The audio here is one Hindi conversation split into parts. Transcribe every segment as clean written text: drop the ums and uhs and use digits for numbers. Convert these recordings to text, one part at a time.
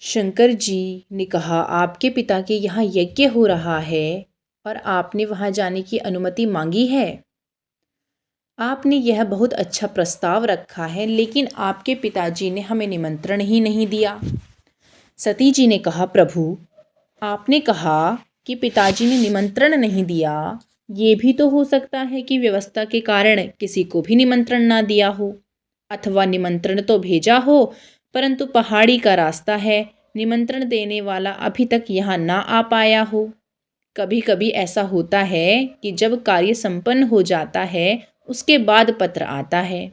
शंकर जी ने कहा, आपके पिता के यहाँ यज्ञ हो रहा है और आपने वहाँ जाने की अनुमति मांगी है। आपने यह बहुत अच्छा प्रस्ताव रखा है, लेकिन आपके पिताजी ने हमें निमंत्रण ही नहीं दिया। सती जी ने कहा, प्रभु आपने कहा कि पिताजी ने निमंत्रण नहीं दिया, ये भी तो हो सकता है कि व्यवस्था के कारण किसी को भी निमंत्रण ना दिया हो, अथवा निमंत्रण तो भेजा हो परंतु पहाड़ी का रास्ता है, निमंत्रण देने वाला अभी तक यहाँ ना आ पाया हो। कभी कभी ऐसा होता है कि जब कार्य संपन्न हो जाता है उसके बाद पत्र आता है।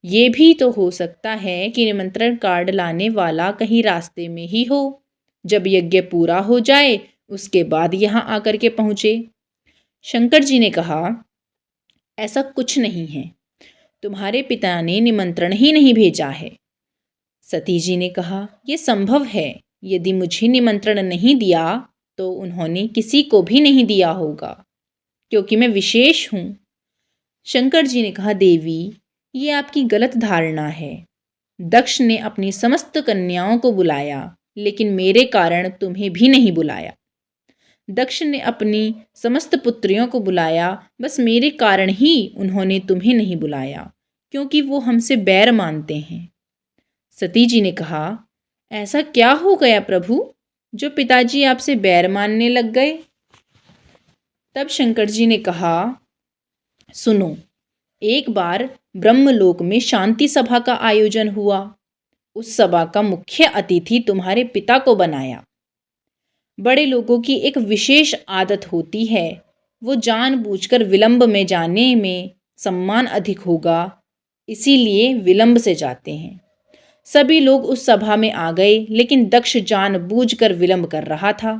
ये भी तो हो सकता है कि निमंत्रण कार्ड लाने वाला कहीं रास्ते में ही हो, जब यज्ञ पूरा हो जाए उसके बाद यहाँ आकर के पहुँचे। शंकर जी ने कहा, ऐसा कुछ नहीं है, तुम्हारे पिता ने निमंत्रण ही नहीं भेजा है। सती जी ने कहा, यह संभव है, यदि मुझे निमंत्रण नहीं दिया तो उन्होंने किसी को भी नहीं दिया होगा, क्योंकि मैं विशेष हूँ। शंकर जी ने कहा, देवी ये आपकी गलत धारणा है। दक्ष ने अपनी समस्त कन्याओं को बुलाया, लेकिन मेरे कारण तुम्हें भी नहीं बुलाया। दक्ष ने अपनी समस्त पुत्रियों को बुलाया, बस मेरे कारण ही उन्होंने तुम्हें नहीं बुलाया, क्योंकि वो हमसे बैर मानते हैं। सती जी ने कहा, ऐसा क्या हो गया प्रभु, जो पिताजी आपसे बैर मानने लग गए? तब शंकर जी ने कहा, सुनो, एक बार ब्रह्मलोक में शांति सभा का आयोजन हुआ। उस सभा का मुख्य अतिथि तुम्हारे पिता को बनाया। बड़े लोगों की एक विशेष आदत होती है, वो जानबूझकर विलंब में जाने में सम्मान अधिक होगा, इसीलिए विलंब से जाते हैं। सभी लोग उस सभा में आ गए, लेकिन दक्ष जानबूझकर विलंब कर रहा था।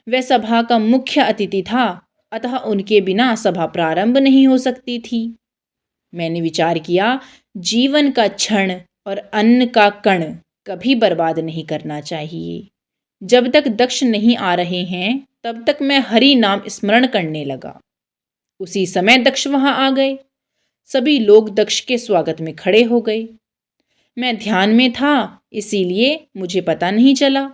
वह सभा का मुख्य अतिथि था, अतः उनके बिना सभा प्रारंभ नहीं हो सकती थी। मैंने विचार किया, जीवन का क्षण और अन्न का कण कभी बर्बाद नहीं करना चाहिए। जब तक दक्ष नहीं आ रहे हैं तब तक मैं हरि नाम स्मरण करने लगा। उसी समय दक्ष वहां आ गए। सभी लोग दक्ष के स्वागत में खड़े हो गए। मैं ध्यान में था, इसीलिए मुझे पता नहीं चला।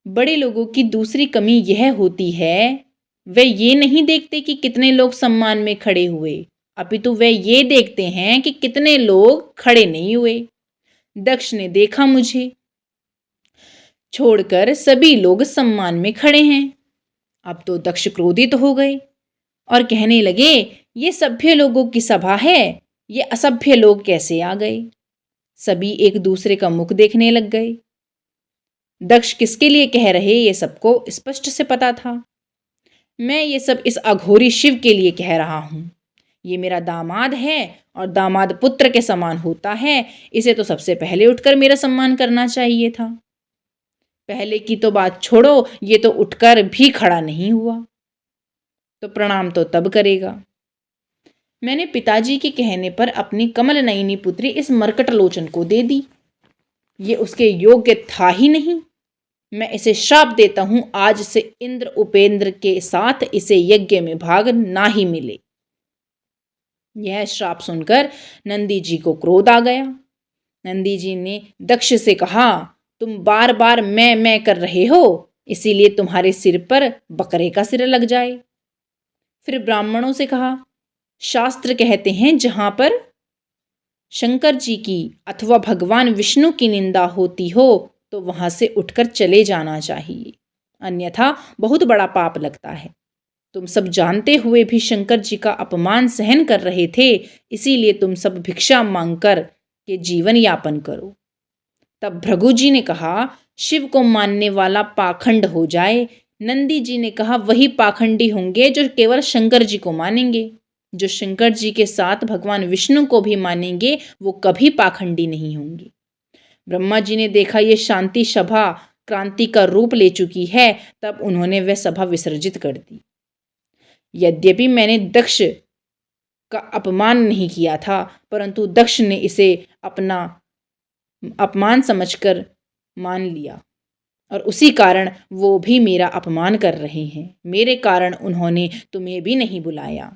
बड़े लोगों की दूसरी कमी यह होती है, वे ये नहीं देखते कि कितने लोग सम्मान में खड़े हुए, अपितु वे ये देखते हैं कि कितने लोग खड़े नहीं हुए। दक्ष ने देखा मुझे छोड़कर सभी लोग सम्मान में खड़े हैं। अब तो दक्ष क्रोधित हो गए और कहने लगे, ये सभ्य लोगों की सभा है, ये असभ्य लोग कैसे आ गए? सभी एक दूसरे का मुख देखने लग गए। दक्ष किसके लिए कह रहे ये सबको स्पष्ट से पता था। मैं ये सब इस अघोरी शिव के लिए कह रहा हूँ। ये मेरा दामाद है और दामाद पुत्र के समान होता है, इसे तो सबसे पहले उठकर मेरा सम्मान करना चाहिए था। पहले की तो बात छोड़ो, ये तो उठकर भी खड़ा नहीं हुआ, तो प्रणाम तो तब करेगा। मैंने पिताजी के कहने पर अपनी कमल नयनी पुत्री इस मरकट लोचन को दे दी। ये उसके योग्य था ही नहीं। मैं इसे श्राप देता हूं, आज से इंद्र उपेंद्र के साथ इसे यज्ञ में भाग ना ही मिले। यह श्राप सुनकर नंदी जी को क्रोध आ गया। नंदी जी ने दक्ष से कहा, तुम बार बार मैं कर रहे हो, इसीलिए तुम्हारे सिर पर बकरे का सिर लग जाए। फिर ब्राह्मणों से कहा, शास्त्र कहते हैं जहां पर शंकर जी की अथवा भगवान विष्णु की निंदा होती हो तो वहां से उठकर चले जाना चाहिए, अन्यथा बहुत बड़ा पाप लगता है। तुम सब जानते हुए भी शंकर जी का अपमान सहन कर रहे थे, इसीलिए तुम सब भिक्षा मांगकर के जीवन यापन करो। तब भृगु जी ने कहा, शिव को मानने वाला पाखंड हो जाए। नंदी जी ने कहा, वही पाखंडी होंगे जो केवल शंकर जी को मानेंगे। जो शंकर जी के साथ भगवान विष्णु को भी मानेंगे वो कभी पाखंडी नहीं होंगे। ब्रह्मा जी ने देखा ये शांति सभा क्रांति का रूप ले चुकी है, तब उन्होंने वह सभा विसर्जित कर दी। यद्यपि मैंने दक्ष का अपमान नहीं किया था, परंतु दक्ष ने इसे अपना अपमान समझकर मान लिया और उसी कारण वो भी मेरा अपमान कर रहे हैं। मेरे कारण उन्होंने तुम्हें भी नहीं बुलाया।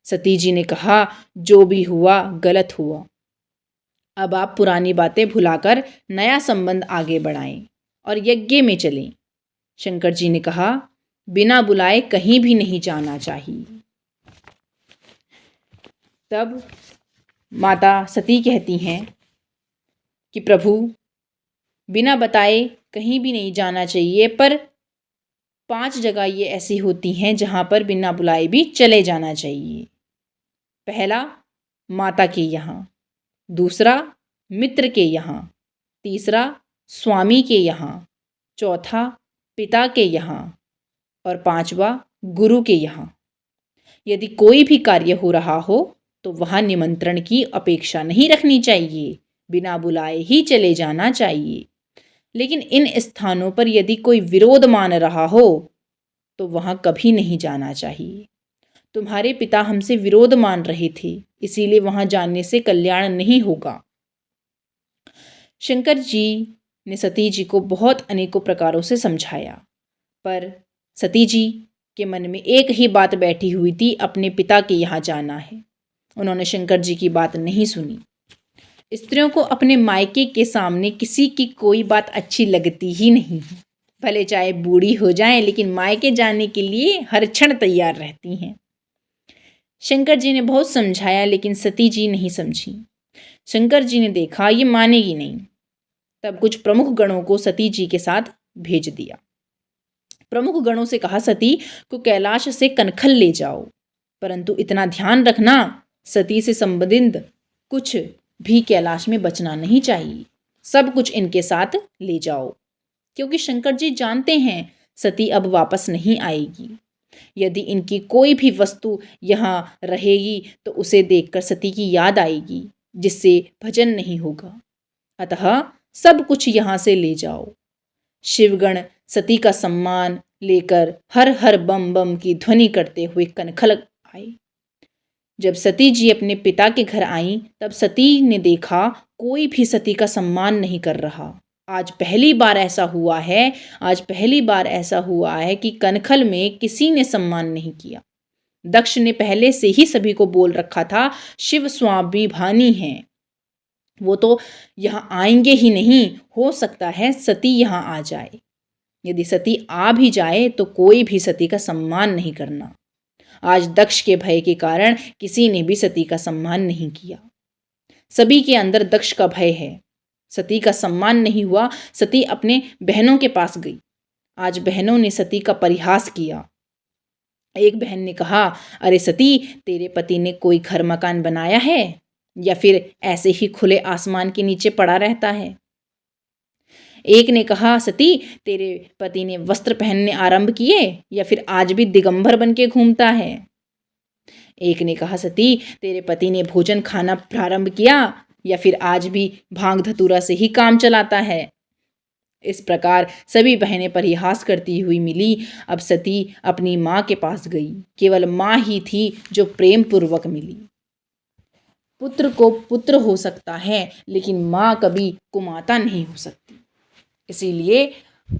सती जी ने कहा, जो भी हुआ गलत हुआ। अब आप पुरानी बातें भुलाकर नया संबंध आगे बढ़ाएं। और यज्ञ में चलें। शंकर जी ने कहा, बिना बुलाए कहीं भी नहीं जाना चाहिए। तब माता सती कहती हैं कि प्रभु, बिना बताए कहीं भी नहीं जाना चाहिए, पर 5 जगह ये ऐसी होती हैं जहाँ पर बिना बुलाए भी चले जाना चाहिए। पहला, माता के यहाँ। दूसरा, मित्र के यहाँ। तीसरा, स्वामी के यहाँ। चौथा, पिता के यहाँ। और पांचवा, गुरु के यहाँ। यदि कोई भी कार्य हो रहा हो तो वहाँ निमंत्रण की अपेक्षा नहीं रखनी चाहिए, बिना बुलाए ही चले जाना चाहिए। लेकिन इन स्थानों पर यदि कोई विरोध मान रहा हो तो वहाँ कभी नहीं जाना चाहिए। तुम्हारे पिता हमसे विरोध मान रहे थे, इसीलिए वहाँ जाने से कल्याण नहीं होगा। शंकर जी ने सती जी को बहुत अनेकों प्रकारों से समझाया, पर सती जी के मन में एक ही बात बैठी हुई थी, अपने पिता के यहाँ जाना है। उन्होंने शंकर जी की बात नहीं सुनी। स्त्रियों को अपने मायके के सामने किसी की कोई बात अच्छी लगती ही नहीं है, भले चाहे बूढ़ी हो जाएं, लेकिन मायके जाने के लिए हर क्षण तैयार रहती हैं। शंकर जी ने बहुत समझाया, लेकिन सती जी नहीं समझी। शंकर जी ने देखा ये मानेगी नहीं, तब कुछ प्रमुख गणों को सती जी के साथ भेज दिया। प्रमुख गणों से कहा, सती को कैलाश से कनखल ले जाओ, परंतु इतना ध्यान रखना, सती से संबंधित कुछ भी कैलाश में बचना नहीं चाहिए। सब कुछ इनके साथ ले जाओ, क्योंकि शंकर जी जानते हैं सती अब वापस नहीं आएगी। यदि इनकी कोई भी वस्तु यहाँ रहेगी तो उसे देखकर सती की याद आएगी, जिससे भजन नहीं होगा। अतः सब कुछ यहाँ से ले जाओ। शिवगण सती का सम्मान लेकर हर हर बम बम की ध्वनि करते हुए कनखल आए। जब सती जी अपने पिता के घर आईं, तब सती ने देखा कोई भी सती का सम्मान नहीं कर रहा। आज पहली बार ऐसा हुआ है कि कनखल में किसी ने सम्मान नहीं किया। दक्ष ने पहले से ही सभी को बोल रखा था, शिव स्वाभिमानी हैं, वो तो यहाँ आएंगे ही नहीं, हो सकता है सती यहाँ आ जाए। यदि सती आ भी जाए तो कोई भी सती का सम्मान नहीं करना। आज दक्ष के भय के कारण किसी ने भी सती का सम्मान नहीं किया। सभी के अंदर दक्ष का भय है। सती का सम्मान नहीं हुआ। सती अपने बहनों के पास गई। आज बहनों ने सती का परिहास किया। एक बहन ने कहा, अरे सती, तेरे पति ने कोई घर मकान बनाया है या फिर ऐसे ही खुले आसमान के नीचे पड़ा रहता है? एक ने कहा, सती, तेरे पति ने वस्त्र पहनने आरंभ किए या फिर आज भी दिगंबर बन के घूमता है? एक ने कहा, सती, तेरे पति ने भोजन खाना प्रारंभ किया या फिर आज भी भांग धतूरा से ही काम चलाता है? इस प्रकार सभी बहनें परिहास करती हुई मिली। अब सती अपनी माँ के पास गई। केवल माँ ही थी जो प्रेम पूर्वक मिली। पुत्र को पुत्र हो सकता है, लेकिन माँ कभी कुमाता नहीं हो सकती। इसीलिए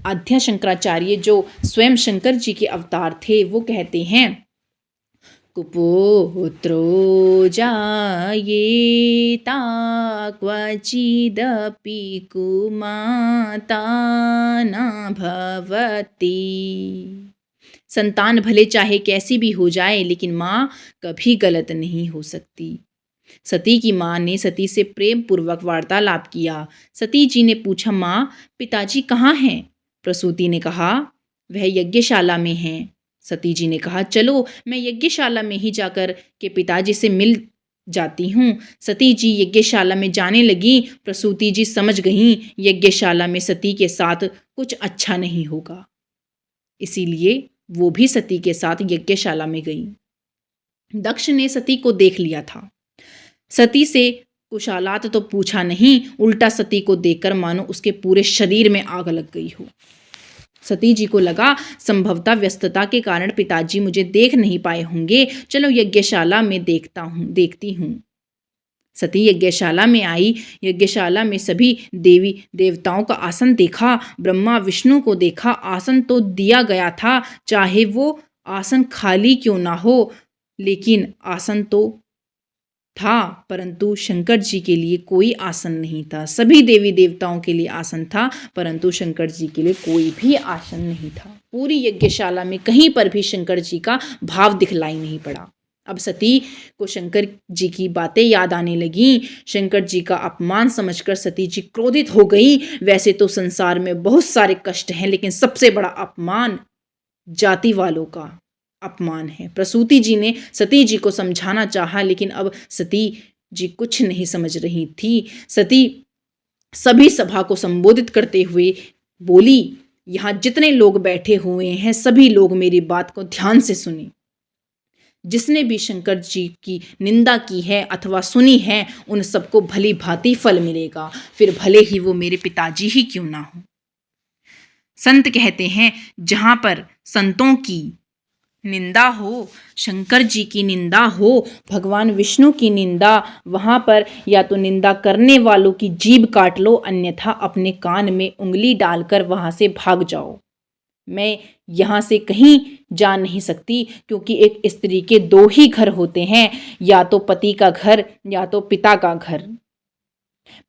आद्य शंकराचार्य जो स्वयं शंकर जी के अवतार थे, वो कहते हैं, कुपुत्रो जायेता क्वचिदपि कुमाता न भवति। संतान भले चाहे कैसी भी हो जाए, लेकिन माँ कभी गलत नहीं हो सकती। सती की माँ ने सती से प्रेम पूर्वक वार्तालाप किया। सती जी ने पूछा, माँ, पिताजी कहाँ हैं? प्रसूति ने कहा, वह यज्ञशाला में हैं। सती जी ने कहा, चलो मैं यज्ञशाला में ही जाकर के पिताजी से मिल जाती हूँ। सती जी यज्ञशाला में जाने लगी। प्रसूति जी समझ गईं यज्ञशाला में सती के साथ कुछ अच्छा नहीं होगा, इसीलिए वो भी सती के साथ यज्ञशाला में गई। दक्ष ने सती को देख लिया था। सती से कुशालात तो पूछा नहीं, उल्टा सती को देखकर मानो उसके पूरे शरीर में आग लग गई हो। सती जी को लगा, संभवतः व्यस्तता के कारण पिताजी मुझे देख नहीं पाए होंगे, चलो यज्ञशाला में देखती हूँ। सती यज्ञशाला में आई। यज्ञशाला में सभी देवी देवताओं का आसन देखा। ब्रह्मा विष्णु को देखा। आसन तो दिया गया था, चाहे वो आसन खाली क्यों ना हो, लेकिन आसन तो था, परंतु शंकर जी के लिए कोई आसन नहीं था। सभी देवी देवताओं के लिए आसन था, परंतु शंकर जी के लिए कोई भी आसन नहीं था। पूरी यज्ञशाला में कहीं पर भी शंकर जी का भाव दिखलाई नहीं पड़ा। अब सती को शंकर जी की बातें याद आने लगी। शंकर जी का अपमान समझकर सती जी क्रोधित हो गई। वैसे तो संसार में बहुत सारे कष्ट हैं, लेकिन सबसे बड़ा अपमान जाति वालों का अपमान है। प्रसूति जी ने सती जी को समझाना चाहा, लेकिन अब सती जी कुछ नहीं समझ रही थी। सती सभी सभा को संबोधित करते हुए बोली, यहाँ जितने लोग बैठे हुए हैं सभी लोग मेरी बात को ध्यान से सुने। जिसने भी शंकर जी की निंदा की है अथवा सुनी है, उन सबको भली भांति फल मिलेगा, फिर भले ही वो मेरे पिताजी ही क्यों ना हो। संत कहते हैं, जहाँ पर संतों की निंदा हो, शंकर जी की निंदा हो, भगवान विष्णु की निंदा, वहाँ पर या तो निंदा करने वालों की जीभ काट लो, अन्यथा अपने कान में उंगली डालकर वहाँ से भाग जाओ। मैं यहाँ से कहीं जा नहीं सकती, क्योंकि एक स्त्री के दो ही घर होते हैं, या तो पति का घर या तो पिता का घर।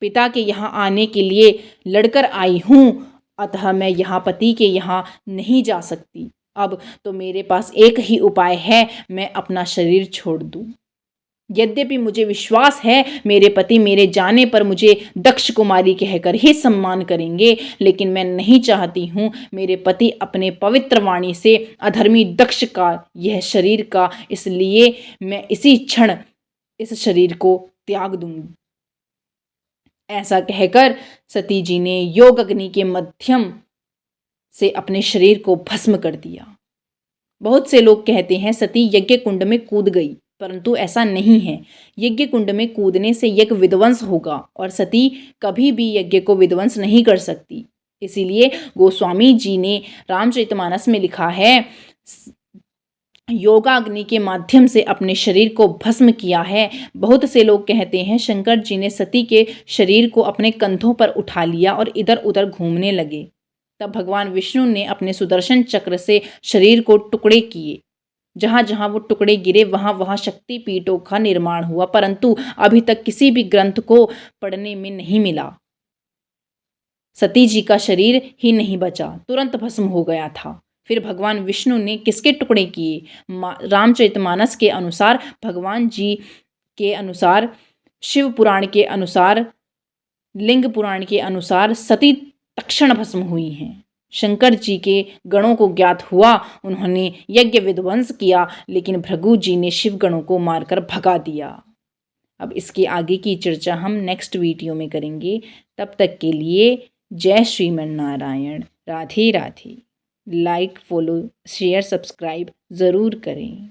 पिता के यहाँ आने के लिए लड़कर आई हूँ, अतः मैं यहाँ पति के यहाँ नहीं जा सकती। अब तो मेरे पास एक ही उपाय है, मैं अपना शरीर छोड़ दूँ। यद्यपि मुझे विश्वास है मेरे पति मेरे जाने पर मुझे दक्ष कुमारी कहकर ही सम्मान करेंगे, लेकिन मैं नहीं चाहती हूँ मेरे पति अपने पवित्र वाणी से अधर्मी दक्ष का यह शरीर का, इसलिए मैं इसी क्षण इस शरीर को त्याग दूंगी। ऐसा कहकर सती जी ने योग अग्नि के माध्यम से अपने शरीर को भस्म कर दिया। बहुत से लोग कहते हैं सती यज्ञ कुंड में कूद गई, परंतु ऐसा नहीं है। यज्ञ कुंड में कूदने से यज्ञ विध्वंस होगा और सती कभी भी यज्ञ को विध्वंस नहीं कर सकती। इसीलिए गोस्वामी जी ने रामचरितमानस में लिखा है, योगाग्नि के माध्यम से अपने शरीर को भस्म किया है। बहुत से लोग कहते हैं शंकर जी ने सती के शरीर को अपने कंधों पर उठा लिया और इधर उधर घूमने लगे। तब भगवान विष्णु ने अपने सुदर्शन चक्र से शरीर को टुकड़े किए। जहाँ जहाँ वो टुकड़े गिरे वहाँ वहाँ शक्तिपीठों का निर्माण हुआ, परंतु अभी तक किसी भी ग्रंथ को पढ़ने में नहीं मिला। सती जी का शरीर ही नहीं बचा, तुरंत भस्म हो गया था। फिर भगवान विष्णु ने किसके टुकड़े किए? रामचरितमानस के अनुसार, भगवान जी के अनुसार, शिव पुराण के अनुसार, लिंग पुराण के अनुसार सती तक्षण भस्म हुई हैं। शंकर जी के गणों को ज्ञात हुआ, उन्होंने यज्ञ विध्वंस किया, लेकिन भृगु जी ने शिव गणों को मारकर भगा दिया। अब इसके आगे की चर्चा हम नेक्स्ट वीडियो में करेंगे। तब तक के लिए जय Shriman Narayan, Radhe Radhe. Like, follow, share, subscribe ज़रूर करें।